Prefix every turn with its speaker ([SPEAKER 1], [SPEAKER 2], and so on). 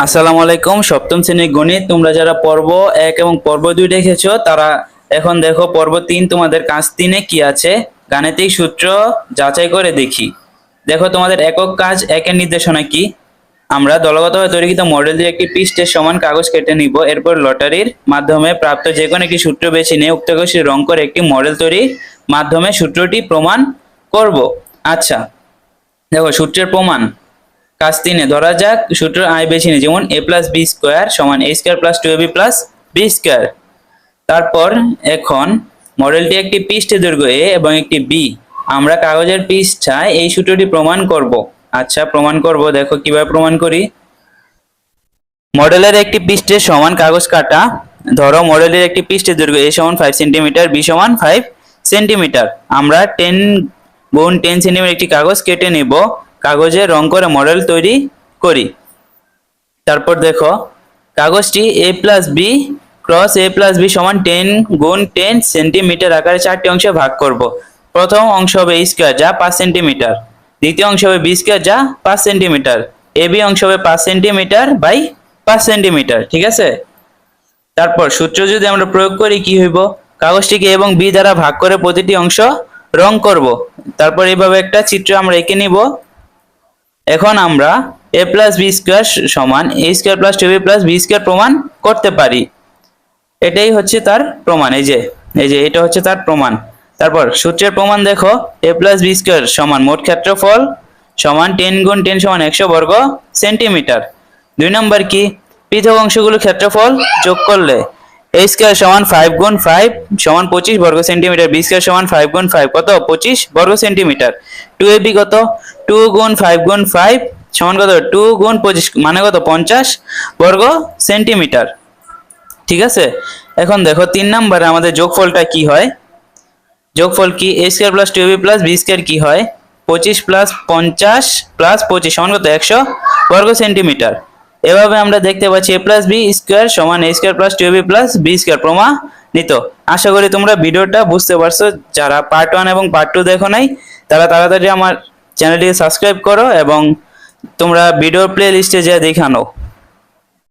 [SPEAKER 1] আসসালামু আলাইকুম। সপ্তম শ্রেণীর গণিত তোমরা যারা পর্ব 1 এবং পর্ব 2 দেখেছো তারা এখন দেখো পর্ব 3 তোমাদের কাজ 3-এ কি আছে গাণিতিক সূত্র যাচাই করে দেখি। দেখো তোমাদের একক কাজ 1-এর নির্দেশনা কি। আমরা দলগতভাবে তৈরিকৃত মডেল দিয়ে একটি পৃষ্ঠের সমান কাগজ কেটে নিব। এরপর লটারির মাধ্যমে প্রাপ্ত যে কোনো একটি সূত্র বেছে নিয়ে উক্ত কাগজটি রং করে একটি মডেল তৈরির মাধ্যমে সূত্রটি প্রমাণ করব। আচ্ছা, দেখো সূত্রের প্রমাণ কাজ 3-এ ধরা যাক সূত্র আই বেছে নিই, যেমন a প্লাস বি স্কোয়ার সমান a square plus 2ab plus B square. তারপর এখন মডেলটি একটি পৃষ্ঠের দৈর্ঘ্য a এবং একটি b। আমরা কাগজের পৃষ্ঠায় এই সূত্রটি প্রমাণ করব। আচ্ছা, প্রমাণ করব। দেখো কিভাবে প্রমাণ করি। মডেলের একটি পৃষ্ঠের সমান কাগজ কাটা। ধরো মডেলের একটি পৃষ্ঠের দৈর্ঘ্য a সমান 5 সেন্টিমিটার, b সমান 5 সেন্টিমিটার। আমরা 10 গুণ 10 সেন্টিমিটার একটি কাগজ কেটে নিব, কাগজে রং করে মডেল তৈরি করি। তারপর দেখো কাগজটি a plus B cross a plus B সমান 10 গুণ 10 সেন্টিমিটার আকারে 4টি অংশে ভাগ করব। প্রথম অংশ হবে a স্কয়ার যা 5 সেন্টিমিটার, দ্বিতীয় অংশ হবে b স্কয়ার যা 5 সেন্টিমিটার, ab অংশ হবে 5 সেন্টিমিটার বাই 5 সেন্টিমিটার। ঠিক আছে। তারপর সূত্র যদি আমরা প্রয়োগ করি কি হইব, কাগজটিকে a এবং b দ্বারা ভাগ করে প্রতিটি অংশ রং করব। তারপর এইভাবে একটা চিত্র আমরা এঁকে নিব। এখন আমরা a প্লাস বি স্কোয়ার সমান a square plus 2b plus B square প্রমাণ করতে পারি। এটাই হচ্ছে তার প্রমাণ। এই যে এটা হচ্ছে তার প্রমাণ। তারপর সূত্রের প্রমাণ দেখো, a প্লাস বি স্কোয়ার সমান মোট ক্ষেত্রফল সমান 10 গুণ 10 সমান 100 বর্গ সেন্টিমিটার। 2 নম্বর কি, পৃথক অংশগুলো ক্ষেত্রফল যোগ করলে a স্কয়ার সমান 5 গুণ 5 সমান 25 বর্গ সেন্টিমিটার, b স্কয়ার সমান 5 গুণ 5 কত 25 বর্গ সেন্টিমিটার। 2ab কত 2 গুণ 5 গুণ 5 সমান কত 2 গুণ 25 মানে কত 50 বর্গ সেন্টিমিটার। ঠিক আছে। এখন দেখো 3 নম্বরে আমাদের যোগফলটা কি হয়। যোগফল কি, a square plus 2ab plus b square কি হয় 25 প্লাস 50 প্লাস 25 সমান কত 100 বর্গ সেন্টিমিটার। এভাবে আমরা দেখতে পাচ্ছি a প্লাস বি স্কয়ার সমান a square plus 2ab plus B square প্রমাণিত। আশা করি তোমরা ভিডিওটা বুঝতে পারছো। যারা পার্ট 1 এবং পার্ট 2 দেখো নাই তারা তাড়াতাড়ি আমার চ্যানেলটিকে সাবস্ক্রাইব করো এবং তোমরা ভিডিও প্লে লিস্টে যা দেখে আনো।